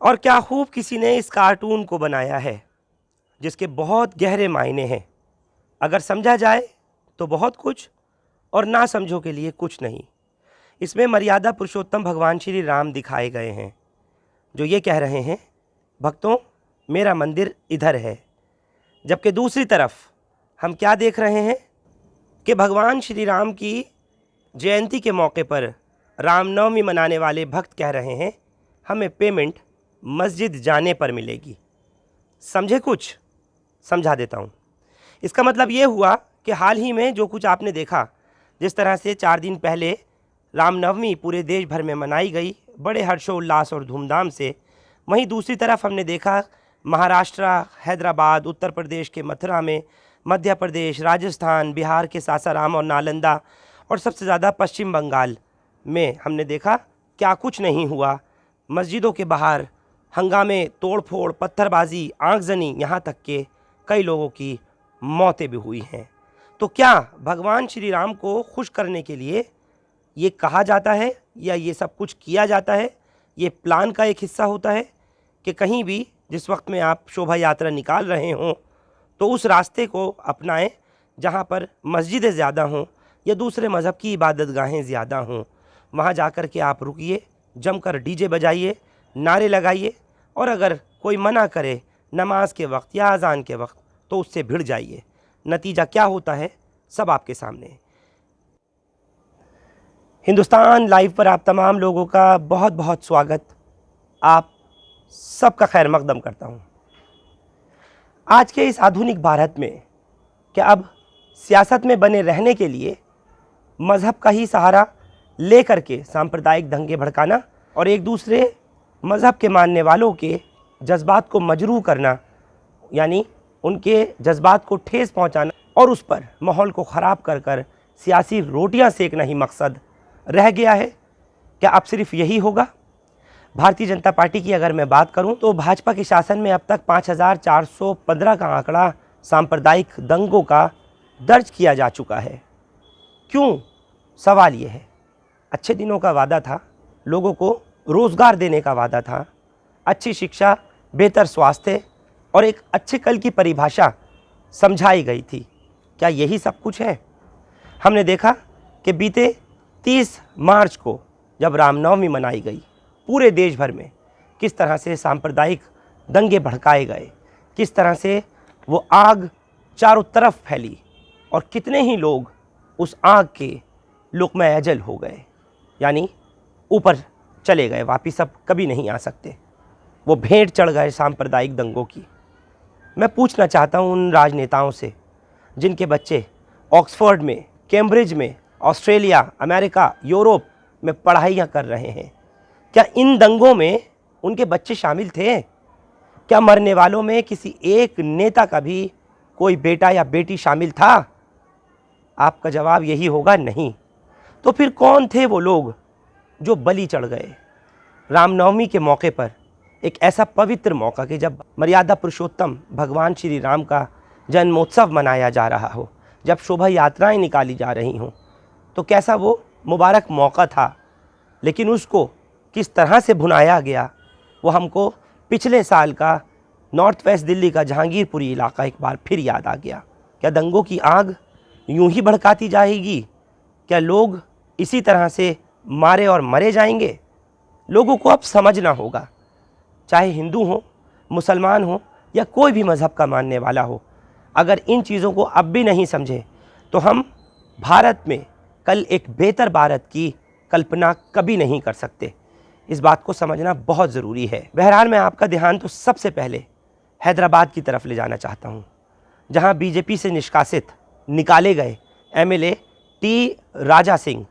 और क्या खूब किसी ने इस कार्टून को बनाया है जिसके बहुत गहरे मायने हैं। अगर समझा जाए तो बहुत कुछ, और ना समझो के लिए कुछ नहीं। इसमें मर्यादा पुरुषोत्तम भगवान श्री राम दिखाए गए हैं, जो ये कह रहे हैं, भक्तों मेरा मंदिर इधर है। जबकि दूसरी तरफ हम क्या देख रहे हैं कि भगवान श्री राम की जयंती के मौके पर रामनवमी मनाने वाले भक्त कह रहे हैं, हमें पेमेंट मस्जिद जाने पर मिलेगी। समझे? कुछ समझा देता हूँ। इसका मतलब ये हुआ कि हाल ही में जो कुछ आपने देखा, जिस तरह से 4 दिन पहले रामनवमी पूरे देश भर में मनाई गई बड़े हर्षोल्लास और धूमधाम से, वहीं दूसरी तरफ हमने देखा महाराष्ट्र, हैदराबाद, उत्तर प्रदेश के मथुरा में, मध्य प्रदेश, राजस्थान, बिहार के सासाराम और नालंदा, और सबसे ज़्यादा पश्चिम बंगाल में हमने देखा क्या कुछ नहीं हुआ। मस्जिदों के बाहर हंगामे, तोड़फोड़, पत्थरबाजी, आगजनी, यहाँ तक के कई लोगों की मौतें भी हुई हैं। तो क्या भगवान श्री राम को खुश करने के लिए ये कहा जाता है या ये सब कुछ किया जाता है? ये प्लान का एक हिस्सा होता है कि कहीं भी जिस वक्त में आप शोभा यात्रा निकाल रहे हों तो उस रास्ते को अपनाएं जहाँ पर मस्जिदें ज़्यादा हों या दूसरे मज़हब की इबादतगाहें ज़्यादा हों। वहाँ जाकर के आप रुकिए, जमकर डीजे बजाइए, नारे लगाइए, और अगर कोई मना करे नमाज के वक्त या अजान के वक्त तो उससे भिड़ जाइए। नतीजा क्या होता है सब आपके सामने है। हिंदुस्तान लाइव पर आप तमाम लोगों का बहुत बहुत स्वागत। आप सबका खैर मकदम करता हूँ। आज के इस आधुनिक भारत में क्या अब सियासत में बने रहने के लिए मज़हब का ही सहारा लेकर के सांप्रदायिक दंगे भड़काना और एक दूसरे मज़हब के मानने वालों के जज्बात को मजरूह करना, यानी उनके जज्बात को ठेस पहुंचाना और उस पर माहौल को ख़राब कर कर सियासी रोटियां सेकना ही मकसद रह गया है? क्या अब सिर्फ यही होगा? भारतीय जनता पार्टी की अगर मैं बात करूं तो भाजपा के शासन में अब तक 5415 का आंकड़ा सांप्रदायिक दंगों का दर्ज किया जा चुका है। क्यों? सवाल ये है, अच्छे दिनों का वादा था, लोगों को रोज़गार देने का वादा था, अच्छी शिक्षा, बेहतर स्वास्थ्य और एक अच्छे कल की परिभाषा समझाई गई थी। क्या यही सब कुछ है? हमने देखा कि बीते 30 मार्च को जब रामनवमी मनाई गई पूरे देश भर में किस तरह से सांप्रदायिक दंगे भड़काए गए, किस तरह से वो आग चारों तरफ फैली और कितने ही लोग उस आग के लुक़्मा अजल हो गए, यानी ऊपर चले गए, वापिस अब कभी नहीं आ सकते। वो भेंट चढ़ गए सांप्रदायिक दंगों की। मैं पूछना चाहता हूँ उन राजनेताओं से जिनके बच्चे ऑक्सफोर्ड में, कैम्ब्रिज में, ऑस्ट्रेलिया, अमेरिका, यूरोप में पढ़ाइयाँ कर रहे हैं, क्या इन दंगों में उनके बच्चे शामिल थे? क्या मरने वालों में किसी एक नेता का भी कोई बेटा या बेटी शामिल था? आपका जवाब यही होगा, नहीं। तो फिर कौन थे वो लोग जो बलि चढ़ गए? रामनवमी के मौके पर, एक ऐसा पवित्र मौका कि जब मर्यादा पुरुषोत्तम भगवान श्री राम का जन्मोत्सव मनाया जा रहा हो, जब शोभा यात्राएं निकाली जा रही हों, तो कैसा वो मुबारक मौका था। लेकिन उसको किस तरह से भुनाया गया वो हमको पिछले साल का नॉर्थ वेस्ट दिल्ली का जहांगीरपुरी इलाका एक बार फिर याद आ गया। क्या दंगों की आग यूं ही भड़काती जाएगी? क्या लोग इसी तरह से मारे और मरे जाएंगे? लोगों को अब समझना होगा, चाहे हिंदू हो, मुसलमान हो या कोई भी मज़हब का मानने वाला हो, अगर इन चीज़ों को अब भी नहीं समझे तो हम भारत में कल एक बेहतर भारत की कल्पना कभी नहीं कर सकते। इस बात को समझना बहुत ज़रूरी है। बहरहाल मैं आपका ध्यान तो सबसे पहले हैदराबाद की तरफ ले जाना चाहता हूँ, जहाँ बीजेपी से निष्कासित निकाले गए एमएलए टी राजा सिंह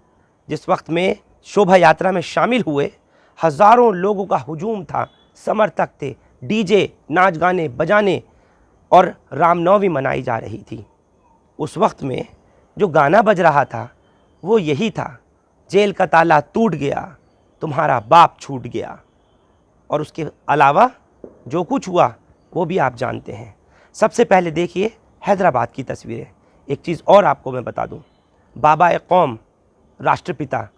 जिस वक्त में शोभा यात्रा में शामिल हुए, हज़ारों लोगों का हुजूम था, समर्थक थे, डीजे, नाच गाने बजाने और रामनवमी मनाई जा रही थी। उस वक्त में जो गाना बज रहा था वो यही था, जेल का ताला टूट गया, तुम्हारा बाप छूट गया। और उसके अलावा जो कुछ हुआ वो भी आप जानते हैं। सबसे पहले देखिए हैदराबाद की तस्वीरें। एक चीज़ और आपको मैं बता दूं, बाबा कौम, राष्ट्रपिता,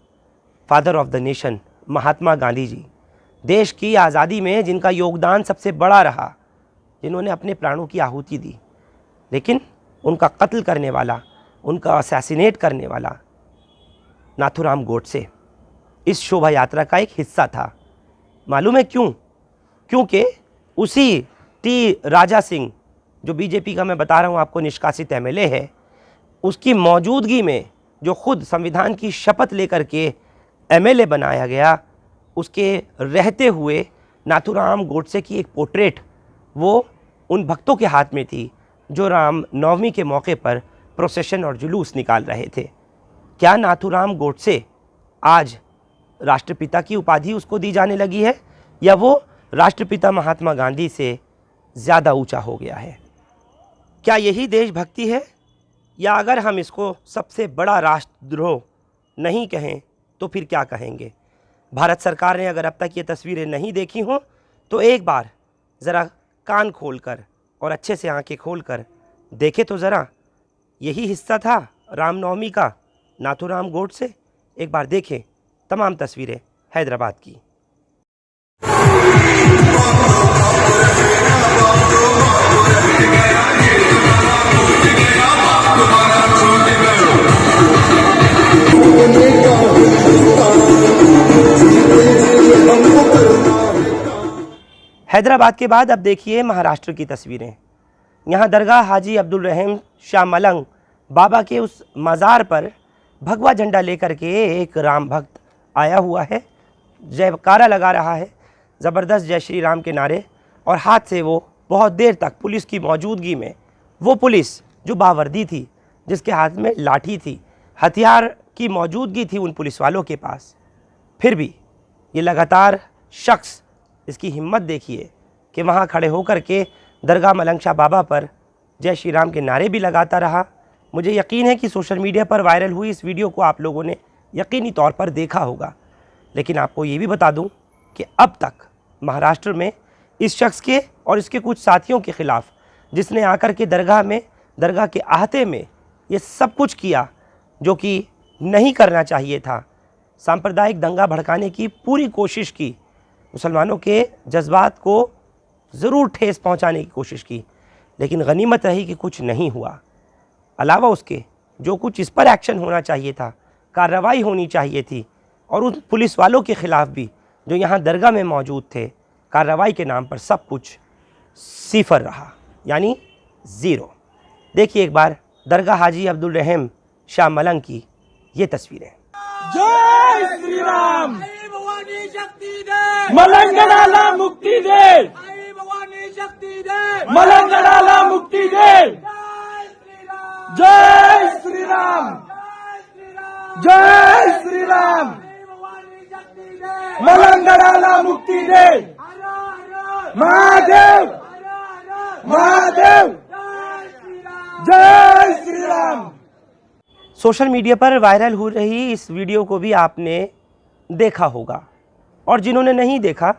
father of the nation Mahatma Gandhi ji देश की आज़ादी में जिनका योगदान सबसे बड़ा रहा, जिन्होंने अपने प्राणों की आहुति दी, लेकिन उनका कत्ल करने वाला, उनका असैसिनेट करने वाला नाथूराम गोडसे इस शोभा यात्रा का एक हिस्सा था। मालूम है क्यों? क्योंकि उसी टी राजा सिंह, जो बीजेपी का मैं बता रहा हूँ आपको निष्कासित एमएलए है, उसकी मौजूदगी में जो खुद संविधान की शपथ लेकर के एमएलए बनाया गया, उसके रहते हुए नाथूराम गोडसे की एक पोर्ट्रेट वो उन भक्तों के हाथ में थी जो राम नवमी के मौके पर प्रोसेशन और जुलूस निकाल रहे थे। क्या नाथूराम गोडसे आज राष्ट्रपिता की उपाधि उसको दी जाने लगी है, या वो राष्ट्रपिता महात्मा गांधी से ज़्यादा ऊंचा हो गया है? क्या यही देशभक्ति है, या अगर हम इसको सबसे बड़ा राष्ट्रद्रोह नहीं कहें तो फिर क्या कहेंगे? भारत सरकार ने अगर अब तक ये तस्वीरें नहीं देखी हों तो एक बार ज़रा कान खोलकर और अच्छे से आंखें खोलकर देखे तो ज़रा। यही हिस्सा था रामनवमी का, नाथूराम गोडसे। एक बार देखें तमाम तस्वीरें हैदराबाद की। हैदराबाद के बाद अब देखिए महाराष्ट्र की तस्वीरें। यहाँ दरगाह हाजी अब्दुल रहम शाह मलंग बाबा के उस मज़ार पर भगवा झंडा लेकर के एक राम भक्त आया हुआ है, जयकारा लगा रहा है, ज़बरदस्त जय श्री राम के नारे, और हाथ से वो बहुत देर तक पुलिस की मौजूदगी में, वो पुलिस जो बावर्दी थी, जिसके हाथ में लाठी थी, हथियार की मौजूदगी थी उन पुलिस वालों के पास, फिर भी ये लगातार शख्स, इसकी हिम्मत देखिए कि वहाँ खड़े होकर के दरगाह मलंग शाह बाबा पर जय श्री राम के नारे भी लगाता रहा। मुझे यकीन है कि सोशल मीडिया पर वायरल हुई इस वीडियो को आप लोगों ने यकीनी तौर पर देखा होगा। लेकिन आपको ये भी बता दूं कि अब तक महाराष्ट्र में इस शख्स के और इसके कुछ साथियों के ख़िलाफ़, जिसने आकर के दरगाह के आहते में ये सब कुछ किया जो कि नहीं करना चाहिए था, सांप्रदायिक दंगा भड़काने की पूरी कोशिश की, मुसलमानों के जज्बात को ज़रूर ठेस पहुंचाने की कोशिश की, लेकिन गनीमत रही कि कुछ नहीं हुआ। अलावा उसके जो कुछ इस पर एक्शन होना चाहिए था, कार्रवाई होनी चाहिए थी, और उन पुलिस वालों के ख़िलाफ़ भी जो यहाँ दरगाह में मौजूद थे, कार्रवाई के नाम पर सब कुछ सिफर रहा, यानी ज़ीरो। देखिए एक बार दरगाह हाजी अब्दुल रहम शाह मलंग की ये तस्वीरें। जय श्री राम, भवानी शक्ति दे, मलंगडाला मुक्ति दे, भवानी शक्ति दे, मलंगडाला मुक्ति दे। जय श्री राम, जय श्री राम, भवानी शक्ति दे, मलंगडाला मुक्ति दे। महादेव, महादेव, जय श्री राम। सोशल मीडिया पर वायरल हो रही इस वीडियो को भी आपने देखा होगा, और जिन्होंने नहीं देखा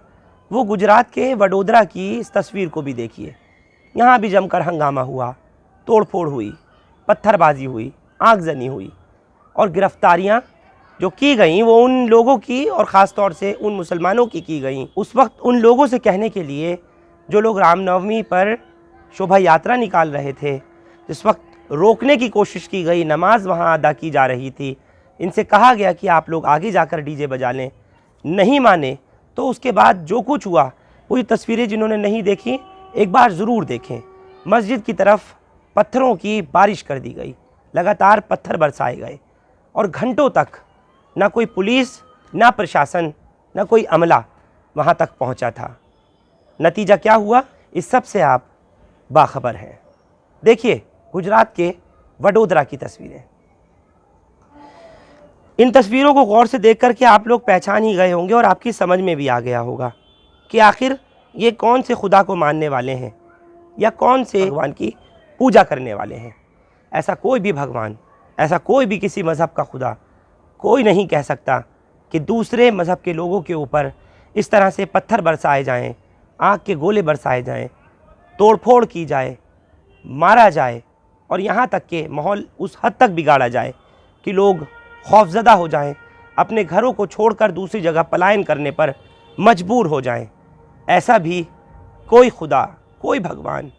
वो गुजरात के वडोदरा की इस तस्वीर को भी देखिए। यहाँ भी जमकर हंगामा हुआ, तोड़फोड़ हुई, पत्थरबाजी हुई, आगजनी हुई, और गिरफ्तारियाँ जो की गई वो उन लोगों की, और ख़ास तौर से उन मुसलमानों की गई उस वक्त उन लोगों से कहने के लिए जो लोग रामनवमी पर शोभा यात्रा निकाल रहे थे, जिस वक्त रोकने की कोशिश की गई, नमाज वहाँ अदा की जा रही थी, इनसे कहा गया कि आप लोग आगे जाकर डीजे बजा लें, नहीं माने। तो उसके बाद जो कुछ हुआ, वो ये तस्वीरें जिन्होंने नहीं देखी एक बार ज़रूर देखें। मस्जिद की तरफ पत्थरों की बारिश कर दी गई, लगातार पत्थर बरसाए गए, और घंटों तक ना कोई पुलिस, ना प्रशासन, ना कोई अमला वहाँ तक पहुँचा था। नतीजा क्या हुआ इस सब से आप बाखबर हैं। देखिए गुजरात के वडोदरा की तस्वीरें। इन तस्वीरों को गौर से देख करके आप लोग पहचान ही गए होंगे, और आपकी समझ में भी आ गया होगा कि आखिर ये कौन से खुदा को मानने वाले हैं, या कौन से भगवान की पूजा करने वाले हैं। ऐसा कोई भी भगवान, ऐसा कोई भी किसी मज़हब का खुदा कोई नहीं कह सकता कि दूसरे मज़हब के लोगों के ऊपर इस तरह से पत्थर बरसाए जाएं, आग के गोले बरसाए जाएं, तोड़फोड़ की जाए, मारा जाए, और यहाँ तक के माहौल उस हद तक बिगाड़ा जाए कि लोग खौफज़दा हो जाएं, अपने घरों को छोड़कर दूसरी जगह पलायन करने पर मजबूर हो जाएं। ऐसा भी कोई खुदा, कोई भगवान,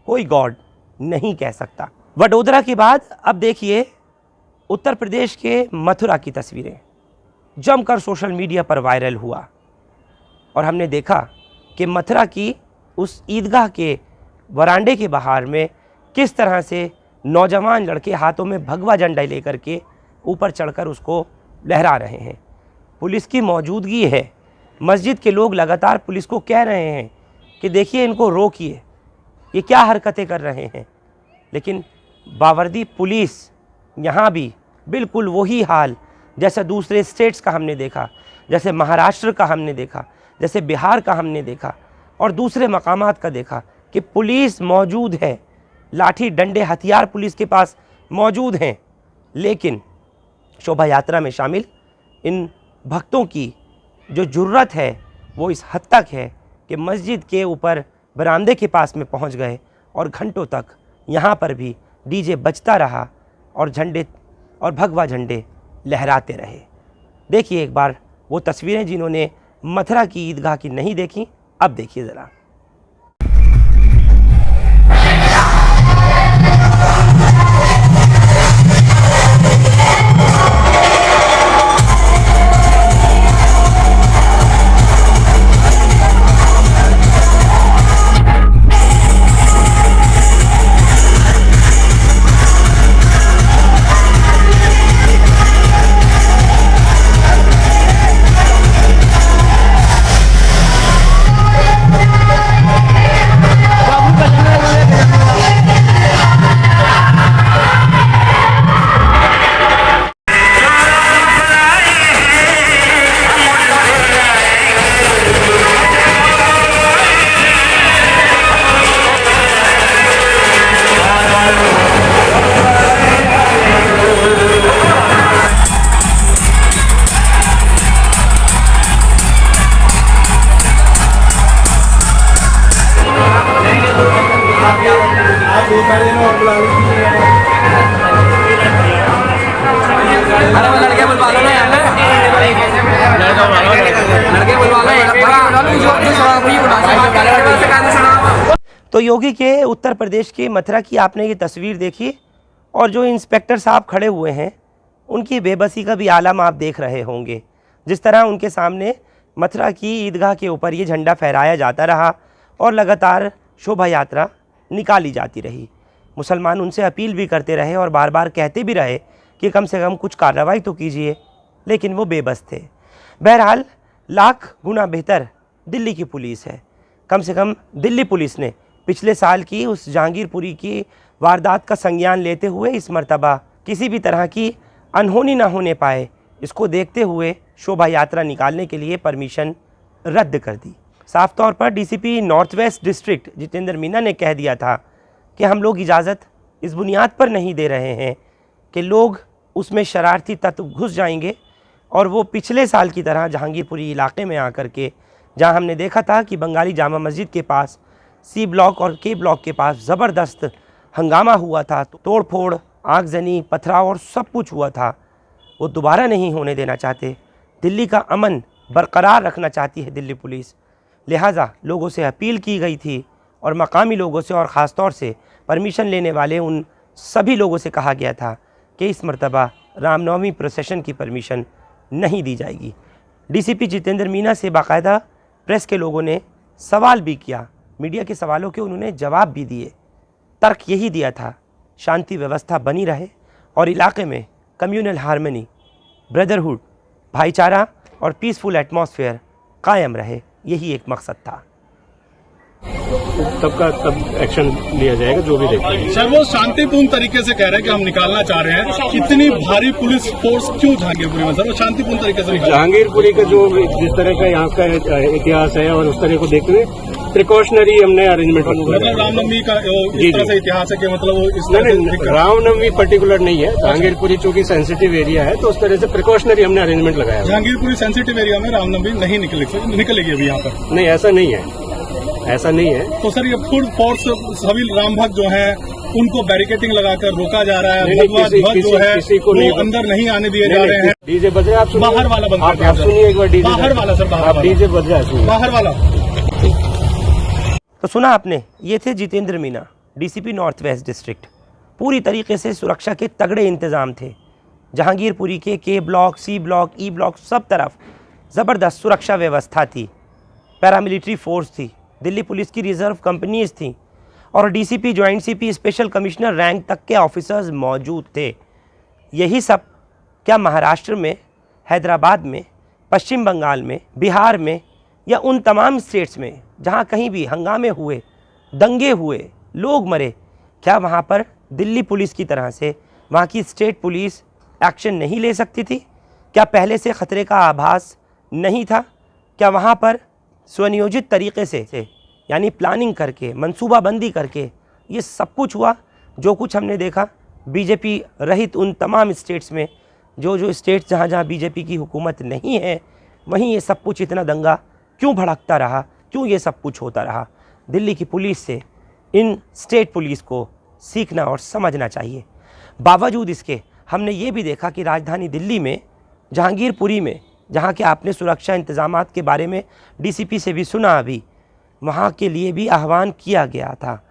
कोई गॉड नहीं कह सकता। वडोदरा के बाद अब देखिए उत्तर प्रदेश के मथुरा की तस्वीरें जमकर सोशल मीडिया पर वायरल हुआ और हमने देखा कि मथुरा की उस ईदगाह के वरांडे के बाहर में किस तरह से नौजवान लड़के हाथों में भगवा झंडा लेकर के ऊपर चढ़कर उसको लहरा रहे हैं। पुलिस की मौजूदगी है। मस्जिद के लोग लगातार पुलिस को कह रहे हैं कि देखिए इनको रोकिए, ये क्या हरकतें कर रहे हैं। लेकिन बावर्दी पुलिस यहाँ भी बिल्कुल वही हाल जैसे दूसरे स्टेट्स का हमने देखा, जैसे महाराष्ट्र का हमने देखा, जैसे बिहार का हमने देखा और दूसरे मकामात का देखा कि पुलिस मौजूद है, लाठी डंडे हथियार पुलिस के पास मौजूद हैं। लेकिन शोभा यात्रा में शामिल इन भक्तों की जो जुर्रत है वो इस हद तक है कि मस्जिद के ऊपर बरामदे के पास में पहुंच गए और घंटों तक यहाँ पर भी डीजे बजता रहा और झंडे और भगवा झंडे लहराते रहे। देखिए एक बार वो तस्वीरें जिन्होंने मथुरा की ईदगाह की नहीं देखी, अब देखिए ज़रा। तो योगी के उत्तर प्रदेश के मथुरा की आपने ये तस्वीर देखी और जो इंस्पेक्टर साहब खड़े हुए हैं उनकी बेबसी का भी आलम आप देख रहे होंगे। जिस तरह उनके सामने मथुरा की ईदगाह के ऊपर ये झंडा फहराया जाता रहा और लगातार शोभा यात्रा निकाली जाती रही। मुसलमान उनसे अपील भी करते रहे और बार बार कहते भी रहे कि कम से कम कुछ कार्रवाई तो कीजिए, लेकिन वो बेबस थे। बहरहाल लाख गुना बेहतर दिल्ली की पुलिस है। कम से कम दिल्ली पुलिस ने पिछले साल की उस जहांगीरपुरी की वारदात का संज्ञान लेते हुए इस मर्तबा किसी भी तरह की अनहोनी ना होने पाए, इसको देखते हुए शोभा यात्रा निकालने के लिए परमिशन रद्द कर दी। साफ तौर पर DCP north west district Jitendra Meena ने कह दिया था कि हम लोग इजाज़त इस बुनियाद पर नहीं दे रहे हैं कि लोग उसमें शरारती तत्व घुस जाएंगे और वो पिछले साल की तरह जहांगीरपुरी इलाके में आकर के, जहां हमने देखा था कि बंगाली जामा मस्जिद के पास सी ब्लॉक और के ब्लॉक के पास ज़बरदस्त हंगामा हुआ था, तोड़ फोड़, आगजनी, पथराव और सब कुछ हुआ था, वो दोबारा नहीं होने देना चाहते। दिल्ली का अमन बरकरार रखना चाहती है दिल्ली पुलिस। लिहाजा लोगों से अपील की गई थी और मकामी लोगों से और ख़ास तौर से परमिशन लेने वाले उन सभी लोगों से कहा गया था कि इस मर्तबा रामनवमी प्रोसेशन की परमिशन नहीं दी जाएगी। डीसीपी जितेंद्र मीना से बाकायदा प्रेस के लोगों ने सवाल भी किया, मीडिया के सवालों के उन्होंने जवाब भी दिए। तर्क यही दिया था, शांति व्यवस्था बनी रहे और इलाके में कम्युनल हार्मनी, ब्रदरहुड, भाईचारा और पीसफुल एटमॉस्फेयर कायम रहे, यही एक मकसद था। तब का तब एक्शन लिया जाएगा जो भी देखते हैं। सर वो शांतिपूर्ण तरीके से कह रहे हैं कि हम निकालना चाह रहे हैं, इतनी भारी पुलिस फोर्स क्यों जहांगीरपुरी में? सर वो शांतिपूर्ण तरीके से जहांगीरपुरी का जो जिस तरह का यहाँ का इतिहास है और उस तरह को देखते हुए प्रिकॉशनरी हमने अरेंजमेंट मतलब रामनवमी का इस तरह से इतिहास है कि मतलब वो इस तरह से रामनवमी पर्टिकुलर नहीं है, जहांगीरपुरी चूंकि सेंसिटिव एरिया है तो उस तरह से प्रिकॉशनरी हमने अरेंजमेंट लगाया। जहांगीरपुरी सेंसिटिव एरिया में रामनवमी नहीं निकलेगी अभी यहाँ पर? नहीं, ऐसा नहीं है, ऐसा नहीं है। तो सर ये फुल फोर्स सभी राम भक्त जो हैं उनको बैरिकेटिंग लगाकर रोका जा रहा है। नहीं, भगवा किसी- ध्वज जो है किसी को नहीं- वो अंदर नहीं आने दिए जा रहे हैं। डीजे बज रहा है, आप सुनिए। बाहर वाला बंद कर आप सुनिए एक बार डीजे बाहर वाला सर, बाहर आप वाला। डीजे बज रहा है, सुनिए। बाहर वाला। तो सुना आपने, ये थे Jitendra Meena, DCP north west district. पूरी तरीके से सुरक्षा के तगड़े इंतज़ाम थे। जहांगीरपुरी के block, C block, E block, सब तरफ ज़बरदस्त सुरक्षा व्यवस्था थी। पैरामिलिट्री फोर्स थी, दिल्ली पुलिस की रिज़र्व कंपनीज थी और DCP, joint CP, special commissioner rank तक के ऑफिसर्स मौजूद थे। यही सब क्या महाराष्ट्र में, हैदराबाद में, पश्चिम बंगाल में, बिहार में या उन तमाम स्टेट्स में जहां कहीं भी हंगामे हुए, दंगे हुए, लोग मरे, क्या वहां पर दिल्ली पुलिस की तरह से वहां की स्टेट पुलिस एक्शन नहीं ले सकती थी? क्या पहले से ख़तरे का आभास नहीं था? क्या वहां पर स्वनियोजित तरीके से यानी प्लानिंग करके, मंसूबाबंदी करके ये सब कुछ हुआ? जो कुछ हमने देखा बीजेपी रहित उन तमाम स्टेट्स में, जो स्टेट्स जहाँ जहाँ बीजेपी की हुकूमत नहीं है, वहीं ये सब कुछ इतना दंगा क्यों भड़कता रहा, क्यों ये सब कुछ होता रहा? दिल्ली की पुलिस से इन स्टेट पुलिस को सीखना और समझना चाहिए। बावजूद इसके हमने ये भी देखा कि राजधानी दिल्ली में, जहांगीरपुरी में, जहाँ के आपने सुरक्षा इंतज़ामात के बारे में डीसीपी से भी सुना अभी, वहाँ के लिए भी आह्वान किया गया था।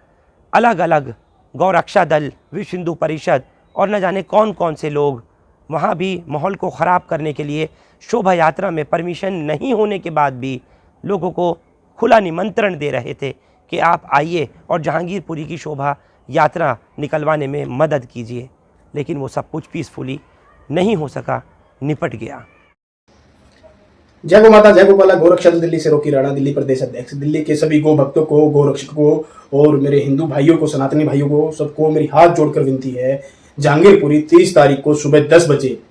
अलग अलग गौरक्षा दल, विश्व हिंदू परिषद और न जाने कौन कौन से लोग वहाँ भी माहौल को ख़राब करने के लिए शोभा यात्रा में परमिशन नहीं होने के बाद भी लोगों को खुला निमंत्रण दे रहे थे कि आप आइए और जहांगीरपुरी की शोभा यात्रा निकलवाने में मदद कीजिए। लेकिन वो सब कुछ पीसफुली नहीं हो सका, निपट गया। जय गो माता, जय गोपाला। गोरक्षा दल दिल्ली से रोकी राणा, दिल्ली प्रदेश अध्यक्ष। दिल्ली के सभी गो भक्तों को, गोरक्षकों और मेरे हिंदू भाइयों को, सनातनी भाइयों को, सबको मेरी हाथ जोड़कर विनती है, जहांगीरपुरी 30 तारीख को सुबह 10 बजे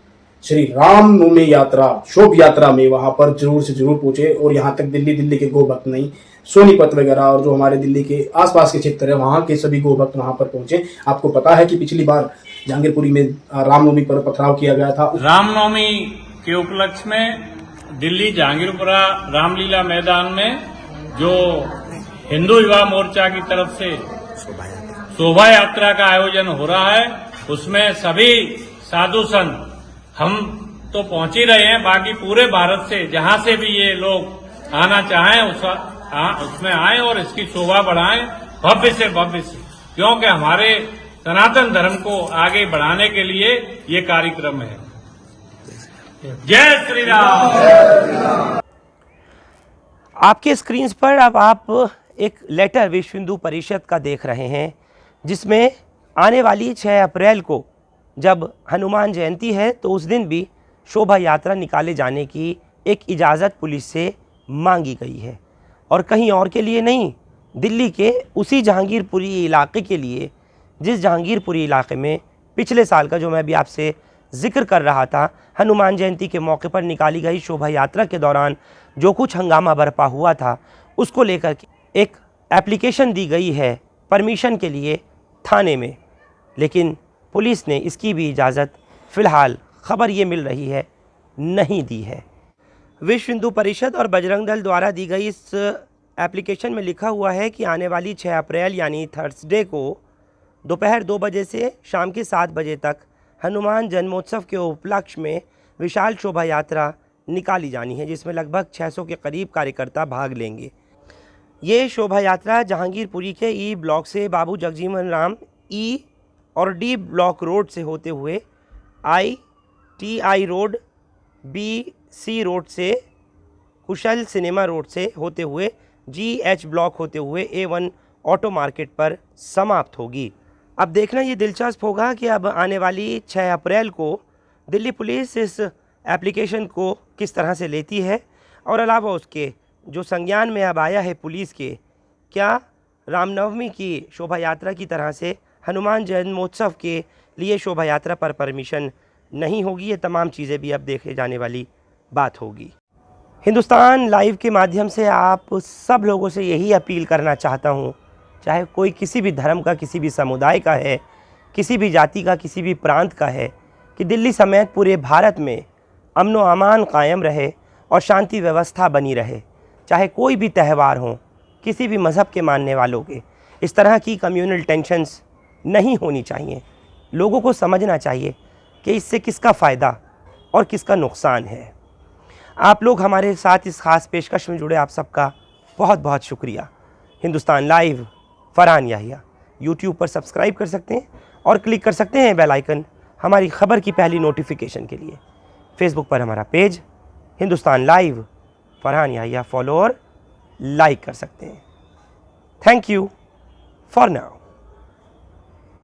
श्री रामनवमी यात्रा, शोभ यात्रा में वहां पर जरूर से जरूर पहुंचे। और यहाँ तक दिल्ली के गो भक्त नहीं, सोनीपत वगैरह और जो हमारे दिल्ली के आसपास के क्षेत्र है, वहां के सभी गो भक्त वहां पर पहुंचे। आपको पता है कि पिछली बार जहांगीरपुरी में रामनवमी पर पथराव किया गया था। रामनवमी के उपलक्ष्य में दिल्ली जहांगीरपुरा रामलीला मैदान में जो हिंदू युवा मोर्चा की तरफ से शोभा यात्रा का आयोजन हो रहा है, उसमें सभी साधु संत हम तो पहुंच ही रहे हैं, बाकी पूरे भारत से जहां से भी ये लोग आना चाहें उसमें आए और इसकी शोभा बढ़ाएं भव्य से, क्योंकि हमारे सनातन धर्म को आगे बढ़ाने के लिए ये कार्यक्रम है। जय श्री राम। आपके स्क्रीन्स पर अब आप एक लेटर विश्व हिंदू परिषद का देख रहे हैं, जिसमें आने वाली 6 अप्रैल को जब हनुमान जयंती है तो उस दिन भी शोभा यात्रा निकाले जाने की एक इजाज़त पुलिस से मांगी गई है। और कहीं और के लिए नहीं, दिल्ली के उसी जहांगीरपुरी इलाके के लिए, जिस जहांगीरपुरी इलाके में पिछले साल का, जो मैं भी आपसे जिक्र कर रहा था, हनुमान जयंती के मौके पर निकाली गई शोभा यात्रा के दौरान जो कुछ हंगामा बरपा हुआ था, उसको लेकर के एक एप्लीकेशन दी गई है परमिशन के लिए थाने में। लेकिन पुलिस ने इसकी भी इजाज़त फ़िलहाल, खबर ये मिल रही है, नहीं दी है। विश्व हिंदू परिषद और बजरंग दल द्वारा दी गई इस एप्लीकेशन में लिखा हुआ है कि आने वाली 6 अप्रैल यानी थर्सडे को दोपहर 2 बजे से शाम के 7 बजे तक हनुमान जन्मोत्सव के उपलक्ष्य में विशाल शोभा यात्रा निकाली जानी है, जिसमें लगभग 600 के करीब कार्यकर्ता भाग लेंगे। ये शोभा यात्रा जहांगीरपुरी के ई ब्लॉक से बाबू जगजीवन राम ई और डी ब्लॉक रोड से होते हुए ITI रोड, BC रोड से, कुशल सिनेमा रोड से होते हुए GH ब्लॉक होते हुए A1 ऑटो मार्केट पर समाप्त होगी। अब देखना ये दिलचस्प होगा कि अब आने वाली 6 अप्रैल को दिल्ली पुलिस इस एप्लीकेशन को किस तरह से लेती है, और अलावा उसके जो संज्ञान में अब आया है पुलिस के, क्या रामनवमी की शोभा यात्रा की तरह से हनुमान जन्मोत्सव के लिए शोभा यात्रा पर परमिशन नहीं होगी। ये तमाम चीज़ें भी अब देखे जाने वाली बात होगी। हिंदुस्तान लाइव के माध्यम से आप सब लोगों से यही अपील करना चाहता हूँ, चाहे कोई किसी भी धर्म का, किसी भी समुदाय का है, किसी भी जाति का, किसी भी प्रांत का है, कि दिल्ली समेत पूरे भारत में अमन व अमान कायम रहे और शांति व्यवस्था बनी रहे। चाहे कोई भी त्यौहार हो, किसी भी मज़हब के मानने वालों के, इस तरह की कम्युनल टेंशन्स नहीं होनी चाहिए। लोगों को समझना चाहिए कि इससे किसका फ़ायदा और किसका नुकसान है। आप लोग हमारे साथ इस ख़ास पेशकश में जुड़े, आप सबका बहुत बहुत शुक्रिया। हिंदुस्तान लाइव फरहान याहिया यूट्यूब पर सब्सक्राइब कर सकते हैं और क्लिक कर सकते हैं बेल आइकन हमारी ख़बर की पहली नोटिफिकेशन के लिए। फेसबुक पर हमारा page Hindustan live Farhan Yahiya follow और लाइक कर सकते हैं। Thank you for now.